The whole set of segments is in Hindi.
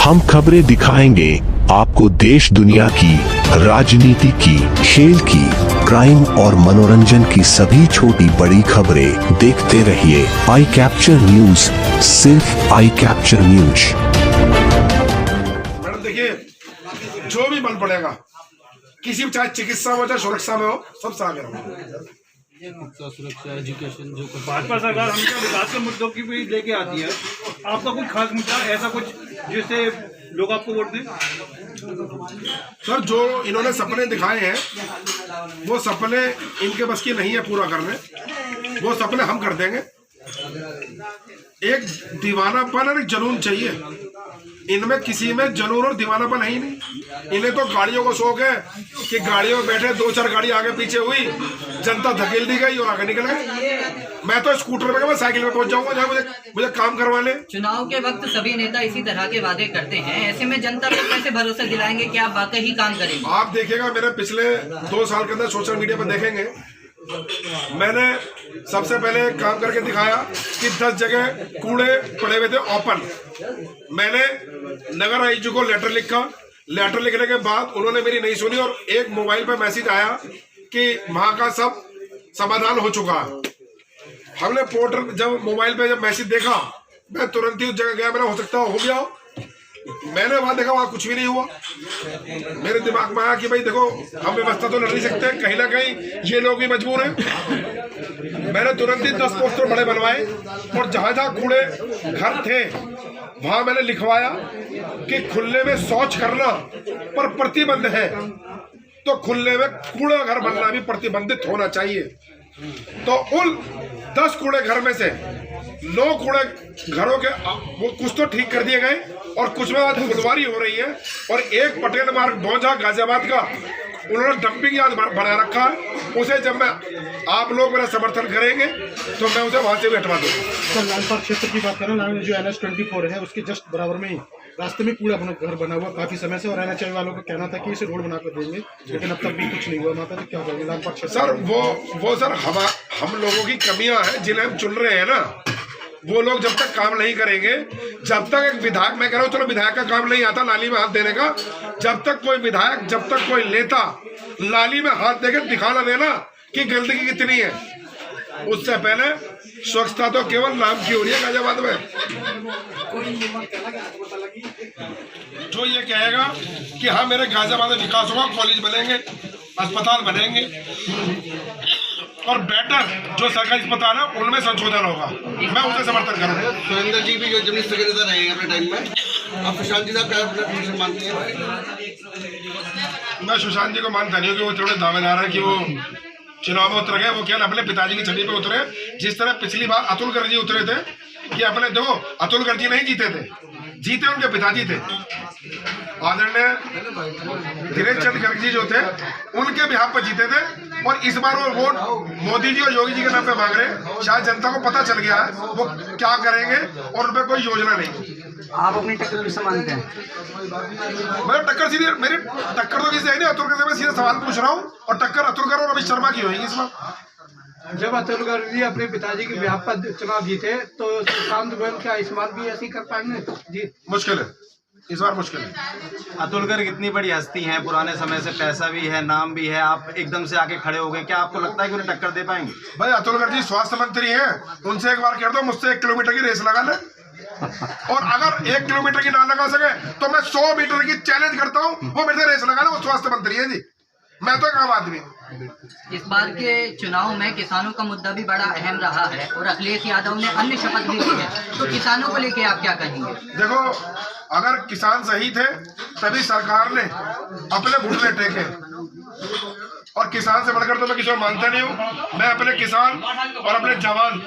हम खबरें दिखाएंगे आपको देश दुनिया की, राजनीति की, खेल की, क्राइम और मनोरंजन की सभी छोटी बड़ी खबरें देखते रहिए आई कैप्चर न्यूज, सिर्फ आई कैप्चर न्यूज। मैडम देखिए, जो भी बल पड़ेगा, किसी भी चाहे चिकित्सा में चाहे सुरक्षा में हो, सब साथ में सुरक्षा, एजुकेशन, जो भाजपा सरकार हमेशा विकास के मुद्दों की भी लेके आती है। आपका कोई खास मुद्दा ऐसा कुछ जिससे लोग आपको वोट दें? सर, जो इन्होंने सपने दिखाए हैं वो सपने इनके बस की नहीं है पूरा करने, वो सपने हम कर देंगे। एक दीवानापन और एक जुनून चाहिए, इनमें किसी में जुनून और दीवानापन है ही नहीं। इन्हें तो गाड़ियों का शौक है कि गाड़ियों में बैठे 2-4 गाड़ी आगे पीछे हुई, जनता धकेल दी गई और आगे निकल गए। मैं तो स्कूटर पे मैं साइकिल पे पहुंच जाऊंगा जहाँ मुझे काम करवा ले। चुनाव के वक्त सभी नेता इसी तरह के वादे करते हैं, ऐसे में जनता को कैसे भरोसा दिलाएंगे कि आप वाकई ही काम करेंगे? आप देखिएगा, मेरे पिछले 2 साल के अंदर सोशल मीडिया पर देखेंगे, मैंने सबसे पहले काम करके दिखाया कि 10 जगह कूड़े पड़े हुए थे ओपन। मैंने नगर आईजी को लेटर लिखा, लेटर लिखने के बाद उन्होंने मेरी नहीं सुनी और एक मोबाइल पे मैसेज आया कि वहां का सब समाधान हो चुका है। हमने पोर्टल जब मोबाइल पे जब मैसेज देखा, मैं तुरंत ही उस जगह गया। मैंने हो सकता हो गया हो, मैंने वहां देखा, वहां कुछ भी नहीं हुआ। मेरे दिमाग में आया कि भाई देखो, हम व्यवस्था तो लड़ नहीं सकते, कहीं ना कहीं ये लोग भी मजबूर हैं। मैंने तुरंत ही 10 पोस्टर बड़े बनवाए और जहां जहां कूड़े घर थे वहां मैंने लिखवाया कि खुले में शौच करना पर प्रतिबंध है, तो खुले में कूड़ा घर बनना भी प्रतिबंधित होना चाहिए। तो उन 10 कूड़े घर में से 9 कूड़े घरों के वो कुछ तो ठीक कर दिए गए और कुछ में आज फुलवारी हो रही है। और एक पटेल मार्ग भोजा गाजियाबाद का उन्होंने डंपिंग यार्ड बना रखा है, उसे जब मैं आप लोग मेरा समर्थन करेंगे तो मैं उसे वहां से भी हटवा दूंगा। सर, लालपार क्षेत्र की बात करें, जो NH-24 है उसके जस्ट बराबर में ही रास्ते में कूड़ा घर बना हुआ काफी समय से, और NHI वालों का कहना था कि इसे रोड बनाकर देंगे, लेकिन अब तक भी कुछ नहीं हुआ। वहाँ पर तो क्या करेंगे लालपार क्षेत्र? सर, वो सर हम लोगों की कमियां हैं जिन्हें हम चुन रहे हैं ना। वो लोग जब तक काम नहीं करेंगे, जब तक एक विधायक, मैं कह रहा हूँ चलो विधायक का काम नहीं आता नाली में हाथ देने का, जब तक कोई विधायक, जब तक कोई नेता नाली में हाथ देकर दिखाना देना कि गंदगी कितनी है, उससे पहले स्वच्छता तो केवल नाम की हो रही है गाजियाबाद में। जो ये कहेगा कि हाँ मेरे गाजियाबाद में विकास होगा, कॉलेज बनेंगे, अस्पताल बनेंगे और बेटर जो सरकारी अस्पताल है उनमें संशोधन होगा, मैं उसे समर्थन करूंगा। सुरेंद्र जी भी जो जमीन सेक्रेटरी रहे अपने टाइम में, आप सुशांत जी साहब क्या मानते हैं? मैं सुशांत जी को मानता नहीं हूँ कि वो थोड़े दावेदार है कि वो चुनाव में उतर गए। वो क्या अपने पिताजी की छवि पे उतरे, जिस तरह पिछली बार अतुल गर्ग जी उतरे थे कि अपने, देखो अतुल गर्ग जी नहीं जीते थे, जीते उनके पिताजी थे। आदरणीय दिनेश चंद्र गर्ग जी जो थे उनके बिहाफ पर जीते थे, और इस बार वो वोट मोदी जी और योगी जी के नाम पे मांग रहे। शायद जनता को पता चल गया है वो क्या करेंगे और उनपे कोई योजना नहीं। आप अपनी टक्कर किससे मानते हैं? मेरी टक्कर तो किसी है नहीं, अतुल गर्ग से मैं सीधा सवाल पूछ रहा हूँ, और टक्कर अतुल गर्ग और अमित शर्मा की होगी इस बार। जब अतुल गर्ग जी अपने पिताजी के बिहाफ पर चुनाव जीते तो सुशांत गोयल क्या इस बार भी ऐसे कर पाएंगे? जी मुश्किल है, इस बार मुश्किल है। अतुल गर्ग इतनी बड़ी हस्ती हैं, पुराने समय से पैसा भी है, नाम भी है, आप एकदम से आके खड़े हो गए, क्या आपको लगता है कि उन्हें टक्कर दे पाएंगे? भाई अतुल गर्ग जी स्वास्थ्य मंत्री हैं, उनसे एक बार कह दो मुझसे 1 किलोमीटर की रेस लगा ले, और अगर 1 किलोमीटर की ना लगा सके तो मैं 100 मीटर की चैलेंज करता हूँ, वो मेरे से रेस लगा ले। वो स्वास्थ्य मंत्री है जी, मैं तो एक आम आदमी। इस बार के चुनाव में किसानों का मुद्दा भी बड़ा अहम रहा है और अखिलेश यादव ने अन्य शपथ भी ली है, तो किसानों को लेके आप क्या कहेंगे? देखो, अगर किसान सही थे तभी सरकार ने अपने घुटने टेके, और किसान से बढ़कर तो मैं किसी को मानता नहीं हूँ। मैं अपने किसान और अपने जवान,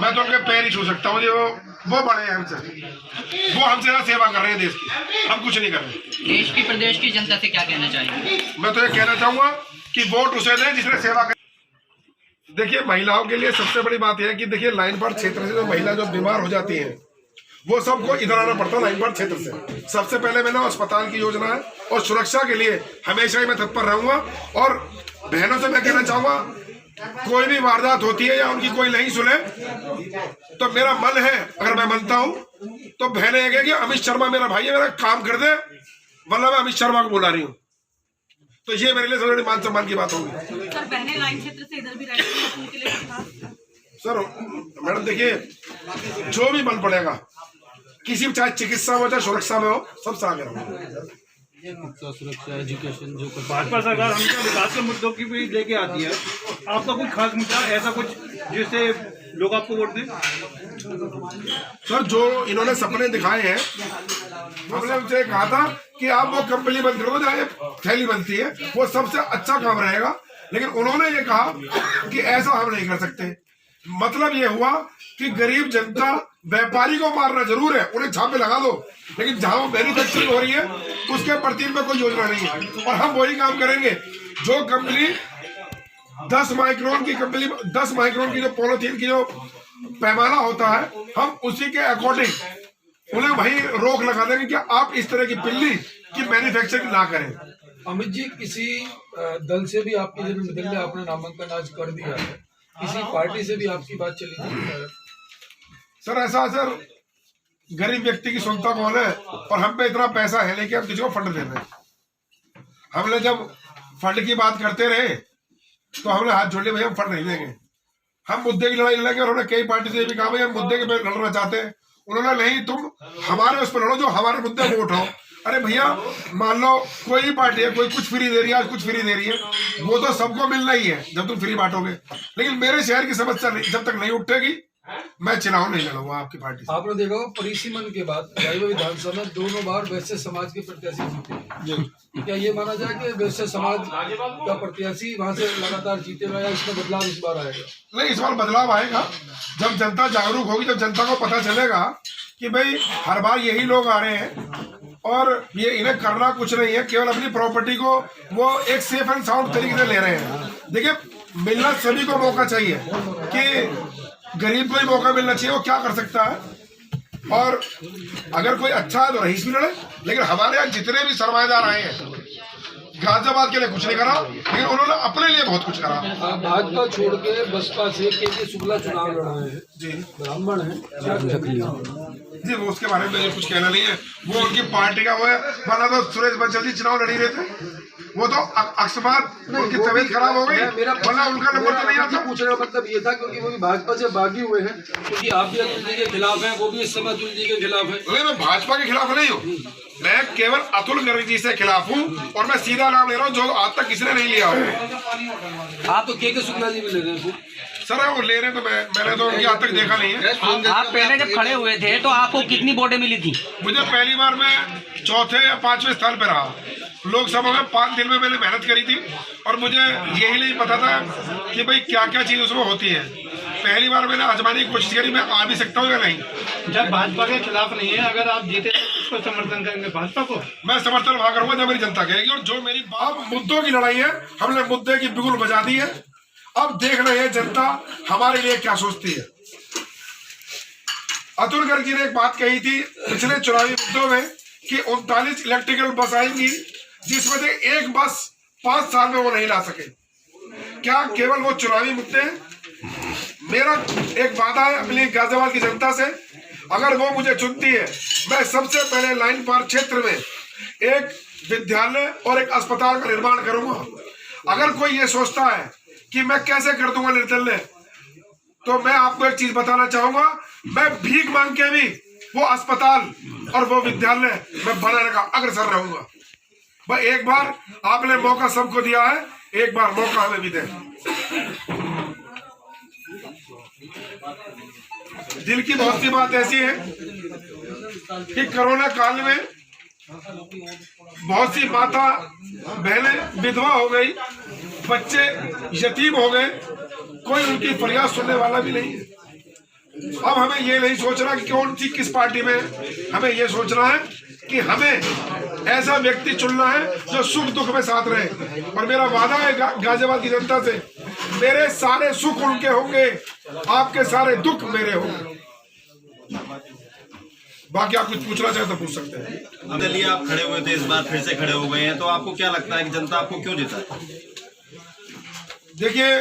मैं तो उनके पैर ही छू सकता हूँ। वो बड़े हैं हमसे, वो हमसे ना सेवा कर रहे हैं देश की, हम कुछ नहीं कर रहे। देश की प्रदेश की जनता से क्या कहना चाहिए? मैं तो ये कहना चाहूंगा कि वोट उसे दें जिसने सेवा कर। देखिए, महिलाओं के लिए सबसे बड़ी बात यह है कि देखिए लाइन पार क्षेत्र से जो महिला जो बीमार हो जाती है वो सबको इधर आना पड़ता है लाइन पार क्षेत्र से। सबसे पहले मैंने अस्पताल की योजना है और सुरक्षा के लिए हमेशा ही मैं तत्पर रहूंगा। और बहनों से मैं कहना चाहूंगा कोई भी वारदात होती है या उनकी कोई नहीं सुने तो मेरा मन है, अगर मैं मानता हूं तो बहने है कि अमित शर्मा मेरा भाई है, मेरा काम कर दे, वरना मैं अमित शर्मा को बुला रही हूं। तो ये मेरे लिए सबसे बड़ी मान सम्मान की बात होगी। सर बहने लाइन क्षेत्र से इधर भी रहती हैं, उनके लिए था। सर मैडम देखिए, जो भी बल पड़ेगा, किसी भी चाहे चिकित्सा में हो चाहे सुरक्षा में हो, सबसे आगे रहूंगा। सुरक्षा, एजुकेशन, जो भाजपा सरकार हमेशा विकास के मुद्दों की भी लेके आती है, आपका कोई खास मुद्दा ऐसा कुछ जिससे लोग आपको वोट दें? सर जो इन्होंने सपने दिखाए हैं, हमने उनसे कहा था कि आप वो कंपनी बंद करो जहाँ थैली बनती है, वो सबसे अच्छा काम रहेगा, लेकिन उन्होंने ये कहा कि ऐसा हम नहीं कर सकते। मतलब ये हुआ कि गरीब जनता, व्यापारी को मारना जरूर है, उन्हें छापे लगा दो, लेकिन जहां वो मैन्युफैक्चरिंग हो रही है उसके प्रति में कोई योजना नहीं है। और हम वही काम करेंगे। जो कंपनी 10 माइक्रोन की कंपनी, 10 माइक्रोन की जो पॉलिथीन की जो पैमाना होता है, हम उसी के अकॉर्डिंग उन्हें वही रोक लगा देंगे कि आप इस तरह की पिल्ली की मैन्युफैक्चरिंग ना करें। अमित जी, किसी दल से भी आपकी जब मिल में आपने नामांकन आज कर दिया है, किसी पार्टी से भी आपकी बात चली थी? सर ऐसा सर, गरीब व्यक्ति की सुनता कौन है, और हम पे इतना पैसा है लेकिन हम किसी को फंड दे रहे हैं। हमने जब फंड की बात करते रहे तो हमने हाथ जोड़ लिया, भैया हम फंड नहीं देंगे, हम मुद्दे की लड़ाई लड़ेंगे। और उन्होंने कई पार्टी से भी कहा भाई हम मुद्दे के पे लड़ना चाहते हैं, उन्होंने नहीं, तुम हमारे उस पर लड़ो जो हमारे मुद्दे को उठाओ। अरे भैया मान लो कोई भी पार्टी है, कोई कुछ फ्री दे रही है, आज कुछ फ्री दे रही है, वो तो सबको मिलना ही है जब तुम फ्री बांटोगे, लेकिन मेरे शहर की समस्या जब तक नहीं उठेगी मैं चुनाव नहीं लड़ूंगा आपकी पार्टी से। आपने देखा परिसीमन के बाद रायवा विधानसभा में 2 बार वैश्य समाज के प्रत्याशी जीते, क्या ये माना जाए कि वैश्य समाज का प्रत्याशी वहां से लगातार जीते हुए, इसमें बदलाव इस बार आएगा? नहीं, इस बार बदलाव आएगा जब जनता जागरूक होगी, जब जनता को पता चलेगा कि भाई हर बार यही लोग आ रहे हैं और ये इन्हें करना कुछ नहीं है, केवल अपनी प्रॉपर्टी को वो एक सेफ एंड साउंड तरीके से ले रहे हैं। देखिए, मिलना सभी को मौका चाहिए, कि गरीब को ही मौका मिलना चाहिए, वो क्या कर सकता है। और अगर कोई अच्छा है तो रईस भी लड़े, लेकिन हमारे यहाँ जितने भी सरमाएदार आए हैं, गाजियाबाद के लिए कुछ नहीं करा, लेकिन उन्होंने अपने लिए बहुत कुछ करा। भाजपा छोड़ के बसपा से के शुक्ला चुनाव लड़ा है जी, ब्राह्मण है जी, वो उसके बारे में मुझे कुछ कहना नहीं है, वो उनकी पार्टी का वो है, वरना तो सुरेश बंसल जी चुनाव लड़ी रहे थे, वो तो अकस्मात उनकी तबीयत खराब हो गई, वरना उनका नंबर तो नहीं आता। पूछने का मतलब ये था क्योंकि वो भी भाजपा से बागी हुए हैं, क्योंकि आप भी अतुल जी के खिलाफ हैं, वो भी इस समय अतुल जी के खिलाफ है। नहीं, मैं भाजपा के खिलाफ नहीं हूँ, मैं केवल अतुल गर्ग जी से खिलाफ हूँ, और मैं सीधा नाम ले रहा हूँ जो आज तक किसी ने नहीं लिया हो। आप तो के शुक्ला जी भी ले रहे हैं सर, वो ले रहे तो मैंने तो उनकी आज तक देखा नहीं है। आप पहले जब खड़े हुए थे तो आपको कितनी वोटें मिली थी? मुझे पहली बार मैं चौथे या 5वें स्थान पे रहा लोकसभा में। 5 दिन में मैंने मेहनत करी थी, और मुझे यही नहीं पता था कि भाई क्या क्या चीज उसमें होती है। पहली बार मैंने आजमाने की कोशिश करी, मैं आ भी सकता हूँ या नहीं। जब भाजपा के खिलाफ नहीं है, अगर आप जीते तो उसको समर्थन करेंगे भाजपा को? मैं समर्थन वहां करूंगा जब मेरी जनता कहेगी, और जो मेरी बात मुद्दों की लड़ाई है, हमने मुद्दे की बिगुल बजा दी है। अब देख रहे हैं जनता हमारे लिए क्या सोचती है। अतुल गर्ग जी ने एक बात कही थी पिछले चुनावी मुद्दों में कि 39 इलेक्ट्रिकल बस आएंगी, जिसमें से एक बस 5 साल में वो नहीं ला सके। क्या केवल वो चुनावी मुद्दे हैं? मेरा एक वादा है अपनी गाजियाबाद की जनता से, अगर वो मुझे चुनती है, मैं सबसे पहले लाइन पार क्षेत्र में एक विद्यालय और एक अस्पताल का निर्माण करूंगा। अगर कोई ये सोचता है कि मैं कैसे कर दूंगा निर्दलीय, तो मैं आपको एक चीज बताना चाहूंगा, मैं भीख मांग के भी वो अस्पताल और वो विद्यालय मैं बनाने का अग्रसर रहूंगा। भाई एक बार आपने मौका सबको दिया है, एक बार मौका हमें भी दें। दिल की बहुत सी बात ऐसी है कि कोरोना काल में बहुत सी माता बहनें विधवा हो गई, बच्चे यतीम हो गए, कोई उनकी फरियाद सुनने वाला भी नहीं है। अब हमें ये नहीं सोचना कि कौन सी किस पार्टी में, हमें ये सोचना है कि हमें ऐसा व्यक्ति चुनना है जो सुख दुख में साथ रहे। और मेरा वादा है गाजियाबाद की जनता से, मेरे सारे सुख उनके होंगे, आपके सारे दुख मेरे होंगे। बाकी आप कुछ पूछना चाहे तो पूछ सकते हैं। निर्दलीय आप खड़े हुए थे, इस बार फिर से खड़े हो गए हैं, तो आपको क्या लगता है कि जनता आपको क्यों जिता है? देखिए,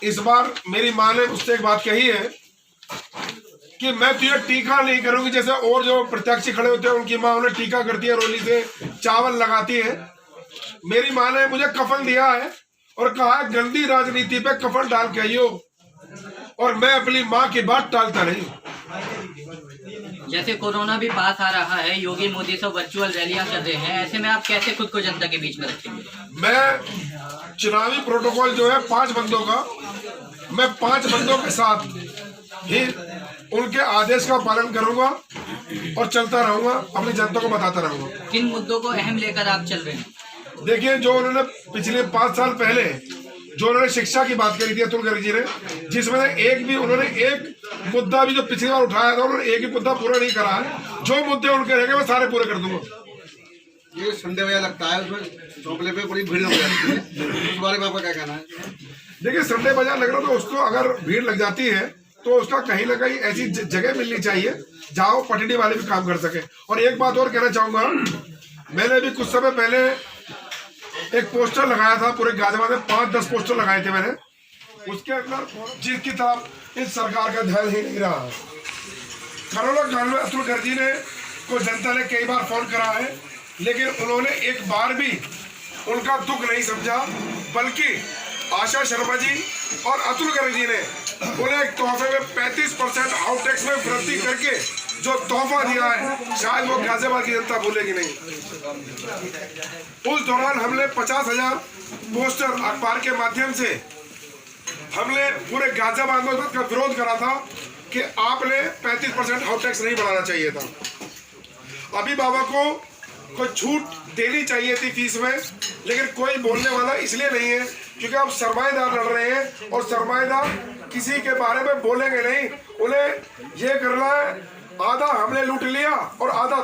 इस बार मेरी माँ ने मुझसे एक बात कही है कि मैं तुझे टीका नहीं करूंगी, जैसे और जो प्रत्याशी खड़े होते हैं उनकी माँ उन्हें टीका करती है, रोली से चावल लगाती है। मेरी माँ ने मुझे कफन दिया है और कहा है गंदी राजनीति पे कफन डाल के आइयो, और मैं अपनी माँ की बात टालता नहीं। जैसे कोरोना भी पास आ रहा है, योगी मोदी सब वर्चुअल रैलियां कर रहे हैं, ऐसे में आप कैसे खुद को जनता के बीच में रखेंगे? मैं चुनावी प्रोटोकॉल जो है 5 बंदों का, मैं 5 बंदों के साथ ही उनके आदेश का पालन करूंगा और चलता रहूंगा, अपनी जनता को बताता रहूंगा। किन मुद्दों को अहम लेकर आप चल रहे हैं? देखिए, जो उन्होंने पिछले 5 साल पहले जो उन्होंने शिक्षा की बात करी थी अतुल गर्ग जी ने, जिसमें उन्होंने एक मुद्दा भी जो पिछली बार उठाया था उन्होंने एक ही मुद्दा पूरा नहीं करा है। जो मुद्दे उनके रहेंगे मैं सारे पूरे कर दूंगा। ये संडे बजा लगता है, उसमें चौपले पे बड़ी भीड़ लग जाती है, उस बारे में आपका क्या कहना है? देखिए, संडे बाजार लग रहा तो उसको अगर भीड़ लग जाती है तो उसका कहीं ना कहीं ऐसी जगह मिलनी चाहिए जहाँ वो पटड़ी वाले भी काम कर सके। और एक बात और कहना चाहूंगा, मैंने भी कुछ समय पहले एक पोस्टर लगाया था, पूरे गाजियाबाद में 5-10 पोस्टर लगाए थे मैंने, उसके अंदर जिसकी तरफ इस सरकार का ध्यान ही नहीं रहा। खरोला कांड में अतुल गर्ग जी ने को जनता ने कई बार फोन करा है, लेकिन उन्होंने एक बार भी उनका दुख नहीं समझा, बल्कि आशा शर्मा जी और अतुल गर्ग जी ने उन्हें एक तोहफे में 35% आउट टैक्स में वृद्धि करके जो तोहफा दिया है, शायद वो गाजियाबाद की जनता भूलेगी नहीं। उस दौरान हमने 50,000 पोस्टर अखबार के माध्यम से हमने पूरे गाजियाबाद में उसका विरोध करा था कि आपने 35% आउट टैक्स नहीं बढ़ाना चाहिए था। अभी बाबा को कोई छूट देनी चाहिए थी फीस में, लेकिन कोई बोलने वाला इसलिए नहीं है क्योंकि आप सरमाएदार लड़ रहे हैं और सरमाएदार किसी के बारे में बोलेंगे नहीं। उन्हें ये करना है, आधा हमने लूट लिया और आधा